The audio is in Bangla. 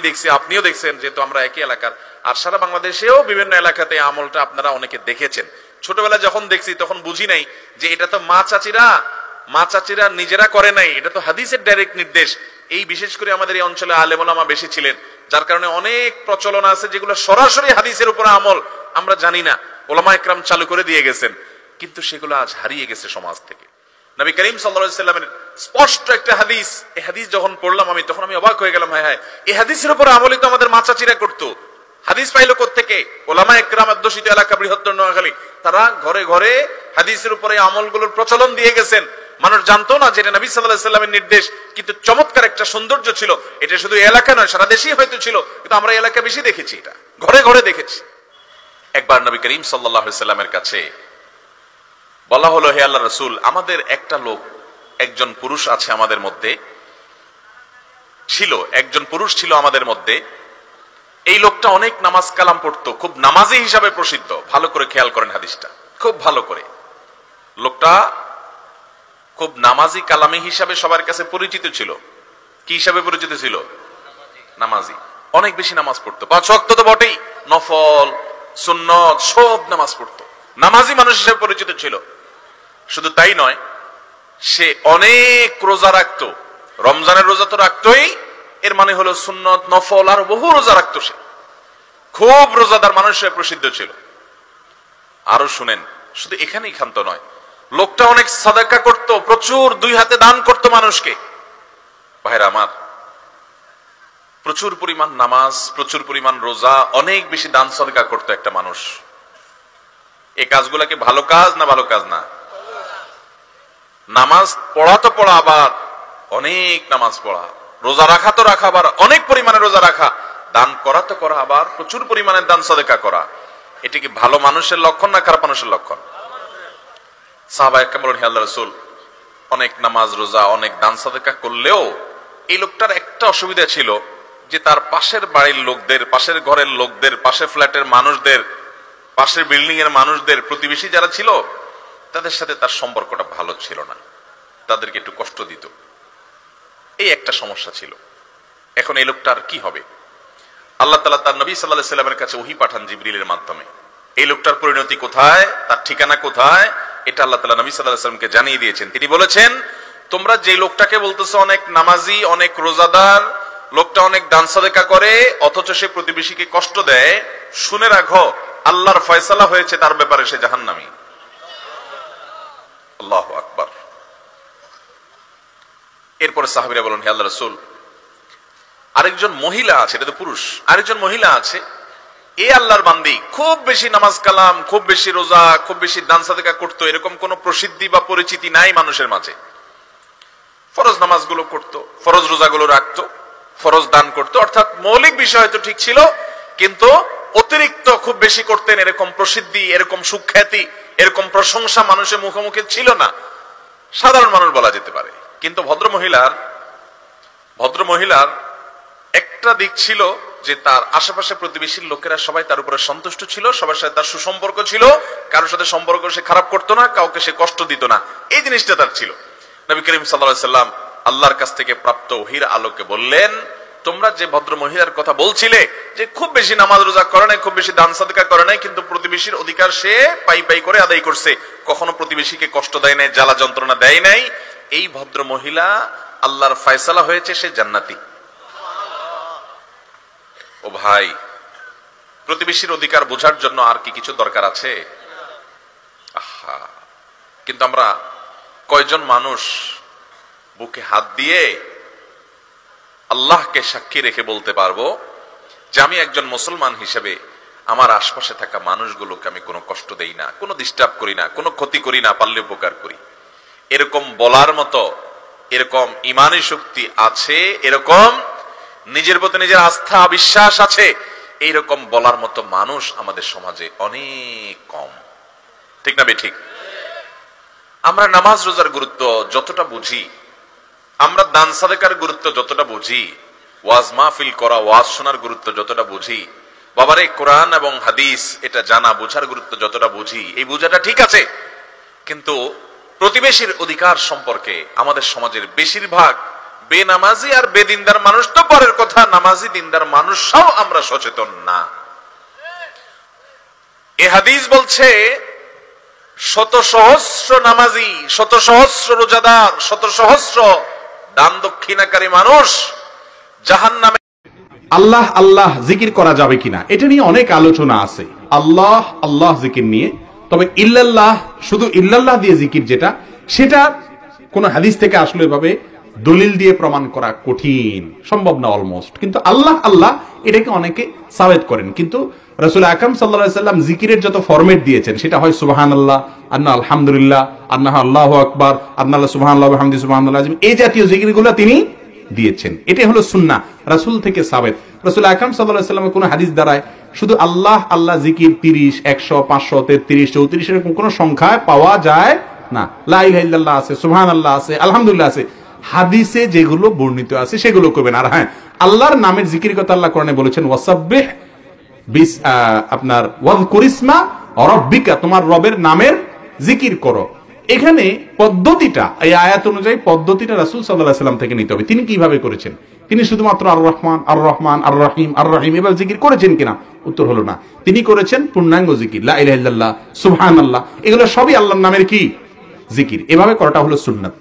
দেখছি, আপনিও দেখছেন, যেহেতু আমরা একই এলাকার, আর সারা বাংলাদেশেও বিভিন্ন এলাকাতে আমলটা আপনারা অনেকে দেখেছেন। ছোটবেলায় যখন দেখছি তখন বুঝি নাই যে এটা তো মা চাচিরা নিজেরা করে নাই, এটা তো হাদিসের ডাইরেক্ট নির্দেশ। এই বিশেষ করে আমাদের এই অঞ্চলে আলেম ওলামা বেশি ছিলেন, যার কারণে অনেক প্রচলন আছে যেগুলো সরাসরি হাদিসের উপরে আমল আমরা জানি না, ওলামা একরাম চালু করে দিয়ে গেছেন, কিন্তু সেগুলো আজ হারিয়ে গেছে সমাজ থেকে। নবী করিম সাল্লাল্লাহু আলাইহি সাল্লামের স্পষ্ট একটা হাদিস, এই হাদিস যখন পড়লাম আমি, তখন আমি অবাক হয়ে গেলাম, হায় এই হাদিসের উপরে আমলই তো আমাদের মা চাচিরা করতো। হাদিস পাইলো কোত্থেকে? ওলামা একরাম অধ্যুষিত এলাকা বৃহত্তর নোয়াখালী, তারা ঘরে ঘরে হাদিসের উপরে আমলগুলোর প্রচলন দিয়ে গেছেন। মানুষ জানতো না যে এটা নবী সাল্লাল্লাহু আলাইহি সাল্লামের নির্দেশ, কিন্তু চমৎকার একটা সৌন্দর্য ছিল। এটা শুধু এলাকা নয়, সারা দেশেই হয়তো ছিল, কিন্তু আমরা এলাকা বেশি দেখেছি, এটা ঘরে ঘরে দেখেছি। একবার নবী করিম সাল্লাল্লাহু আলাইহি সাল্লামের কাছে বলা হলো, হে আল্লাহর রাসূল, আমাদের একটা লোক, একজন পুরুষ আছে আমাদের মধ্যে, একজন পুরুষ ছিল আমাদের মধ্যে, এই লোকটা অনেক নামাজ কালাম পড়তো, খুব নামাজি হিসাবে প্রসিদ্ধ। ভালো করে খেয়াল করেন হাদিসটা খুব ভালো করে। লোকটা খুব নামাজি কালামি হিসাবে সবার কাছে পরিচিত ছিল। কি হিসাবে পরিচিত ছিল? নামাজি। অনেক বেশি নামাজ পড়তো, 5 ওয়াক্ত তো বটেই, নফল সুন্নত সব নামাজ পড়তো, নামাজি মানুষ হিসেবে পরিচিত ছিল। শুধু তাই নয়, সে অনেক রোজা রাখতো। রমজানের রোজা তো রাখতোই, এর মানে হলো সুন্নত নফল আর বহু রোজা রাখতো। সে খুব রোজাদার মানুষ হিসেবে প্রসিদ্ধ ছিল। আরো শুনেন, শুধু এখানেই ক্ষান্ত নয়, লোকটা অনেক সাদাকা করত, প্রচুর 2 হাতে দান করত মানুষকে। ভাইরা আমার, প্রচুর পরিমাণ নামাজ, প্রচুর পরিমাণ রোজা, অনেক বেশি দান সাদাকা করত একটা মানুষ। এই কাজগুলাকে ভালো কাজ না ভালো কাজ না? নামাজ পড়া তো পড়া, আবার অনেক নামাজ পড়া, রোজা রাখা তো রাখা, আবার অনেক পরিমাণে রোজা রাখা, দান করা তো করা, আবার প্রচুর পরিমাণে দান সাদাকা করা। এটা কি ভালো মানুষের লক্ষণ না খারাপ মানুষের লক্ষণ? সাহাবায়ে কেরাম বলেন, হে আল্লাহর রাসূল, অনেক নামাজ রোজা অনেক দান সাদাকা করলেও এই লোকটার একটা অসুবিধা ছিল, যে তার পাশের বাড়ির লোকদের, পাশের ঘরের লোকদের, পাশের ফ্ল্যাটের মানুষদের, পাশের বিল্ডিং এর মানুষদের, প্রতিবেশী যারা ছিল তাদের সাথে তার সম্পর্কটা ভালো ছিল না, তাদেরকে একটু কষ্ট দিত। এই একটা সমস্যা ছিল। এখন এই লোকটার কি হবে? আল্লাহ তাআলা তার নবী সাল্লাল্লাহু আলাইহি সাল্লামের কাছে ওহী পাঠান জিবরিলের মাধ্যমে। এই লোকটার পরিণতি কোথায়, তার ঠিকানা কোথায়, এটা আল্লাহ তাআলা নবী সাল্লাল্লাহু আলাইহি সাল্লামকে জানিয়ে দিয়েছেন। তিনি বলেছেন, তোমরা যে লোকটাকে বলতেছো অনেক নামাজি, অনেক রোজাদার, লোকটা অনেক দান সাদাকা করে, অথচ সে প্রতিবেশীকে কষ্ট দেয়, শুনে রাখো আল্লাহর ফয়সালা হয়েছে তার ব্যাপারে, সে জাহান্নামী। আল্লাহু আকবার। এরপরে সাহাবীরা বলেন, হে আল্লাহর রাসূল, আরেকজন মহিলা আছে, এটা তো পুরুষ, আরেকজন মহিলা আছে, এ আল্লাহর বান্দি, খুব বেশি নামাজ কালাম, খুব বেশি রোজা, খুব বেশি দান সাদাকা করতো, এরকম কোন প্রসিদ্ধি বা পরিচিতি নাই মানুষের মাঝে। ফরজ নামাজগুলো করতো, ফরজ রোজাগুলো রাখতো, ফরজ দান করতো, অর্থাৎ মৌলিক বিষয় তো ঠিক ছিল, কিন্তু অতিরিক্ত খুব বেশি করতেন, এরকম প্রসিদ্ধি, এরকম সুখ্যাতি, এরকম প্রশংসা মানুষের মুখোমুখি ছিল না। সাধারণ মানুষ বলা যেতে পারে। কিন্তু ভদ্রমহিলার একটা দিক ছিল যে তার আশেপাশে প্রতিবেশীর লোকেরা সবাই তার উপরে সন্তুষ্ট ছিল, সবার সাথে তার সুসম্পর্ক ছিল, কারোর সাথে সম্পর্ক সে খারাপ করতো না, কাউকে সে কষ্ট দিত না, এই জিনিসটা তার ছিল। নবী করিম সাল্লাল্লাহু আলাইহি সাল্লাম আল্লাহর কাছ থেকে প্রাপ্ত ওহীর আলোকে বললেন, তোমরা যে ভদ্র মহিলার কথা বলছিলে, যে খুব বেশি নামাজ রোজা করে নাই, খুব বেশি দান সাদকা করে নাই, কিন্তু প্রতিবেশীর অধিকার সে পাই পাই করে আদায় করছে, কখনো প্রতিবেশীকে কষ্ট দেয় নাই, জ্বালা যন্ত্রণা দেয় নাই, এই ভদ্র মহিলা আল্লাহর ফয়সালা হয়েছে, সে জান্নাতি। ও ভাই, প্রতিবেশীর অধিকার বোঝার জন্য আর কি কিছু দরকার আছে? আহা, কিন্তু আমরা কয়জন মানুষ বুকে হাত দিয়ে আল্লাহকে সাক্ষী রেখে বলতে পারবো যে আমি একজন মুসলমান হিসেবে আমার আশপাশে থাকা মানুষগুলোকে আমি কোনো কষ্ট দেই না, কোনো ডিস্টার্ব করি না, কোনো ক্ষতি করি না, পারলে উপকার করি। এরকম বলার মতো, এরকম ঈমানী শক্তি আছে, এরকম নিজের প্রতি নিজের আস্থা বিশ্বাস আছে, এইরকম বলার মতো মানুষ আমাদের সমাজে অনেক কম। ঠিক না বেঠিক? আমরা নামাজ রোজার গুরুত্ব যতটা বুঝি, আমরা দান সাদাকার গুরুত্ব যতটা বুঝি, ওয়াজ মাহফিল করা, ওয়াজ শোনার গুরুত্ব যতটা বুঝি, বাবারে কোরআন এবং হাদিস এটা জানা বোঝার গুরুত্ব যতটা বুঝি, এই বোঝাটা ঠিক আছে, কিন্তু প্রতিবেশীর অধিকার সম্পর্কে আমাদের সমাজের বেনামাজি আর বেদিনদার মানুষ তো পরের কথা, নামাজি দিনদার মানুষও আমরা সচেতন না। এ হাদিস বলছে শত সহস্র নামাজি, শত সহস্র রোজাদার, শত সহস্র দান দক্ষিণাকারী মানুষ জাহান্নামে। আল্লাহ আল্লাহ জিকির করা যাবে কিনা এটা নিয়ে অনেক আলোচনা আছে, আল্লাহ আল্লাহ জিকির নিয়ে। তবে ইল্লাল্লাহ, শুধু ইল্লাল্লাহ দিয়ে জিকির যেটা, সেটা কোন হাদিস থেকে আসলে এভাবে দলিল দিয়ে প্রমাণ করা কঠিন, সম্ভব না অলমোস্ট। কিন্তু আল্লাহ আল্লাহ এটাকে অনেকে সাবেত করেন। কিন্তু রাসূল আকরাম সাল্লাল্লাহু আলাইহি সাল্লাম জিকিরের যত ফরম্যাট দিয়েছেন সেটা হয় সুবহানাল্লাহ, আন্না আলহামদুলিল্লাহ, আন্না আল্লাহু আকবার, আন্না সুবহানাল্লাহ ওয়া বিহামদিহি সুবহানাল্লাহ আযীম, এই জাতীয় জিকিরগুলো তিনি দিয়েছেন। এটাই হলো সুন্নাহ, রাসূল থেকে সাবেত। রাসূল আকরাম সাল্লাল্লাহু আলাইহি সাল্লামের কোন হাদিস দ্বারায় শুধু আল্লাহ আল্লাহ জিকির 30, 100, 500, 33, 34 এরকম কোন সংখ্যায় পাওয়া যায় না। লা ইলাহা ইল্লাল্লাহ আছে, সুবহানাল্লাহ আছে, আলহামদুলিল্লাহ আছে, হাদিসে যেগুলো বর্ণিত আছে সেগুলো করবেন। আর হ্যাঁ, আল্লাহর নামের জিকির কথা আল্লাহ কোরআনে বলেছেন, ওয়াসাব্বিহ আপনার ওয়াযকুরিসমা রাব্বিকা, তোমার রবের নামের জিকির করো। এখানে পদ্ধতিটা, এই আয়াত অনুযায়ী পদ্ধতিটা রাসূল সাল্লাল্লাহু আলাইহি ওয়াসাল্লাম থেকে নিতে হবে। তিনি কিভাবে করেছেন? তিনি শুধুমাত্র আর রহমান আর রহমান আর রহিম আর রহিম এভাবে জিকির করেছেন কিনা? উত্তর হলো না। তিনি করেছেন পূর্ণাঙ্গ জিকির, লা ইলাহা ইল্লাল্লাহ, সুবহানাল্লাহ, এগুলো সবই আল্লাহর নামের কি জিকির। এভাবে করাটা হলো সুন্নাত।